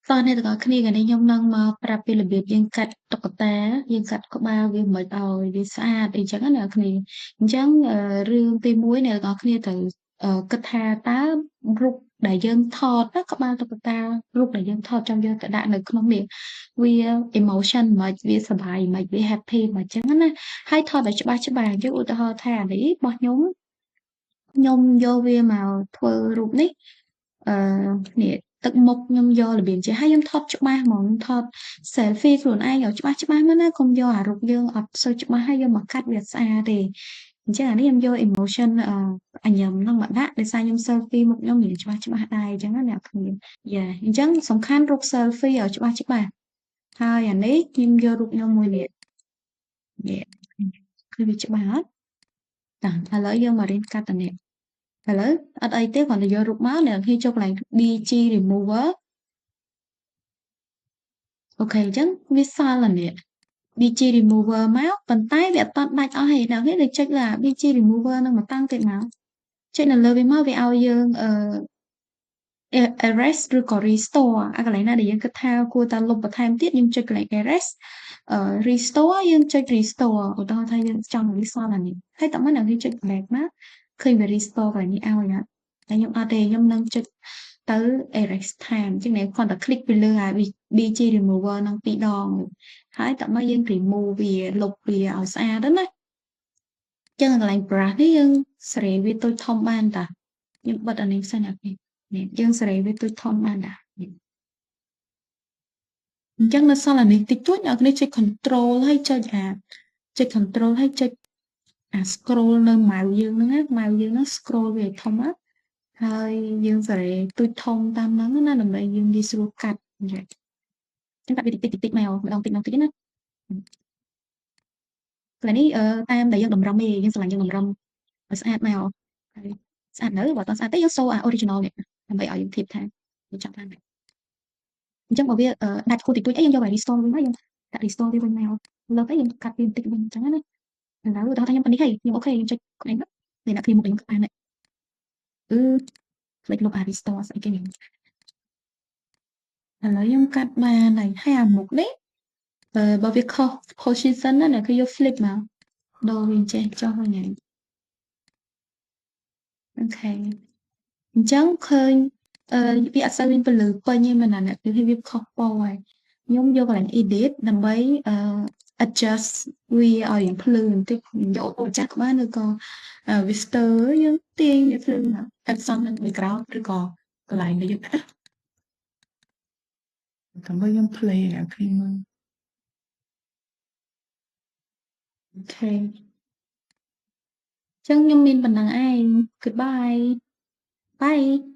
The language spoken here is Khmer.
តោះអ្នកទាំងអស់គ្នាថ្ងៃនេះខ្ញុំនឹងមកប្រាប់ពីរបៀបយើងកាត់តុក្កតាយើងកាត់ក្បាលវាមិនឲ្យវាស្អាតអីចឹងណាអ្នកគ្នាអញ្ចឹងរឿងទី1អ្នកទាំងអស់គ្នាត្រូវគិតថាតើរូបដែលយើងថតណាក្បាលតុក្កតារូបដែលយើងថតចង់យកទៅដាក់នៅក្នុងនេះវា emotion មិនវាសប្បាយមិនវា happy មិនចឹងណាហើយថតឲ្យច្បាស់ច្បាស់អញ្ចឹងឧទាហរណ៍ថាអានេះរបស់ខ្ញុំយកវាមកធ្វើរូបនេះអឺនេះទឹកមុខខ្ញុំយករបៀបចេះហើយខ្ញុំថតច្បាស់ហ្មងថត selfie ខ្លួនឯងឲ្យច្បាស់ច្បាស់មកណាកុំយកអារូបយើងអត់សូវច្បាស់ហើយយកមកកាត់វាស្អាតទេអញ្ចឹងអានេះខ្ញុំយក emotion អញញឹមហ្នឹងមកដាក់ដោយសារខ្ញុំ selfie មុខខ្ញុំមានច្បាស់ច្បាស់ដែរអញ្ចឹងណាអ្នកគ្នាយ៉ាអញ្ចឹងសំខាន់រូប selfie ឲ្យច្បាស់ច្បាស់ហើយអានេះខ្ញុំយករូបខ្ញុំមួយនេះគឺវាច្បាស់អត់តាឥឡូវយើងមករៀនកាត់តានេះឥឡូវអត់អីទេគ្រាន់តែយករូបមកអ្នកនរគ្នាចូលកន្លែង BG remover អូខេអញ្ចឹងវាសល់អានេះ BG remover មកប៉ុន្តែវាអត់ទាន់ដាច់អស់ទេអ្នកនរគ្នាទៅចុចលើអា BG remover ហ្នឹងមកតាំងទៀតមកចុចនៅលើវាមកវាឲ្យយើងerase ឬក៏ restore អាកន្លែងណាដែលយើងគិតថាគួរតែលុបបន្ថែមទៀតយើងចុចកន្លែង erase restore យើងចុច restore ឧទាហរណ៍ថាយើងចង់វាសល់អានេះហើយតើមិនអ្នកនរគ្នាចុច back មកឃើញវា restore កន្លែងនេះឲ្យហ่ะតែខ្ញុំអត់ទេខ្ញុំនឹងចុចទៅ erase time អញ្ចឹងអ្នកគ្រាន់តែ click ពីលើអា BG remover ហ្នឹងពីរដងហើយតើមកយើង remove វាលុបវាឲ្យស្អាតទៅណាអញ្ចឹងកន្លែង brush នេះយើងសេរីវាតូចធំបានតាខ្ញុំបិទអានេះសិនអានេះយើងសេរីវាតូចធំបានតាអញ្ចឹងនៅសល់អានេះតិចតួចអ្នកនេះចុច control ហើយចុចចុច control ហើយចុចscroll នៅ mouse យើងហ្នឹងណា mouse យើងហ្នឹង scroll វាឲ្យធំណាហើយយើងសេរីទូចធំតាមហ្នឹងណាដើម្បីយើងងាយស្រួលកាត់អញ្ចឹងកាត់វាតិចតិចតិចមកម្ដងតិចណាកន្លែងនេះតាមដែលយើងតម្រឹមទេយើងស្រឡាញ់យើងតម្រឹមឲ្យស្អាតមកហើយស្អាតនៅបើអត់ស្អាតទេយើងសូអា original នេះដើម្បីឲ្យយើងធៀបថាយើងចង់បានអញ្ចឹងបើវាដាច់ខួរតិចតួចអីយើងយកឲ្យ restore វិញមកយើងដាក់ restore វាវិញមកលើកអីយើងកាត់វាបន្តិចវិញអញ្ចឹងណាឥឡូវដល់ថាខ្ញុំប៉ុណ្នេះហើយខ្ញុំអូខេខ្ញុំចុចក្អែងនេះអ្នកគ្នាមុខខ្ញុំបានផ្លេចលុបអា restore ស្អីគេនេះឥឡូវខ្ញុំកាត់បានហើយអាមុខនេះបើវាខុស position ណាអ្នកគឺយក flip មកដូរវាចេះចុះហ្នឹងអូខេអញ្ចឹងឃើញវាអត់សូវមានពលឺពេញទេមែនណាអ្នកគឺវាខុសពណ៌ហើយខ្ញុំយកកន្លែង edit ដើម្បីadjust វាឲ្យរៀងភ្លឺបន្តិចយកអូចាស់ក្បាលឬក៏ Vista យើងទាញវាភ្លឺមក Epson នៅ background ឬក៏កន្លែងដែលយើងដើម្បីខ្ញុំ play អាគ្រីមមើលអូខេអញ្ចឹងខ្ញុំមានប៉ុណ្ណឹងឯង Goodbye Bye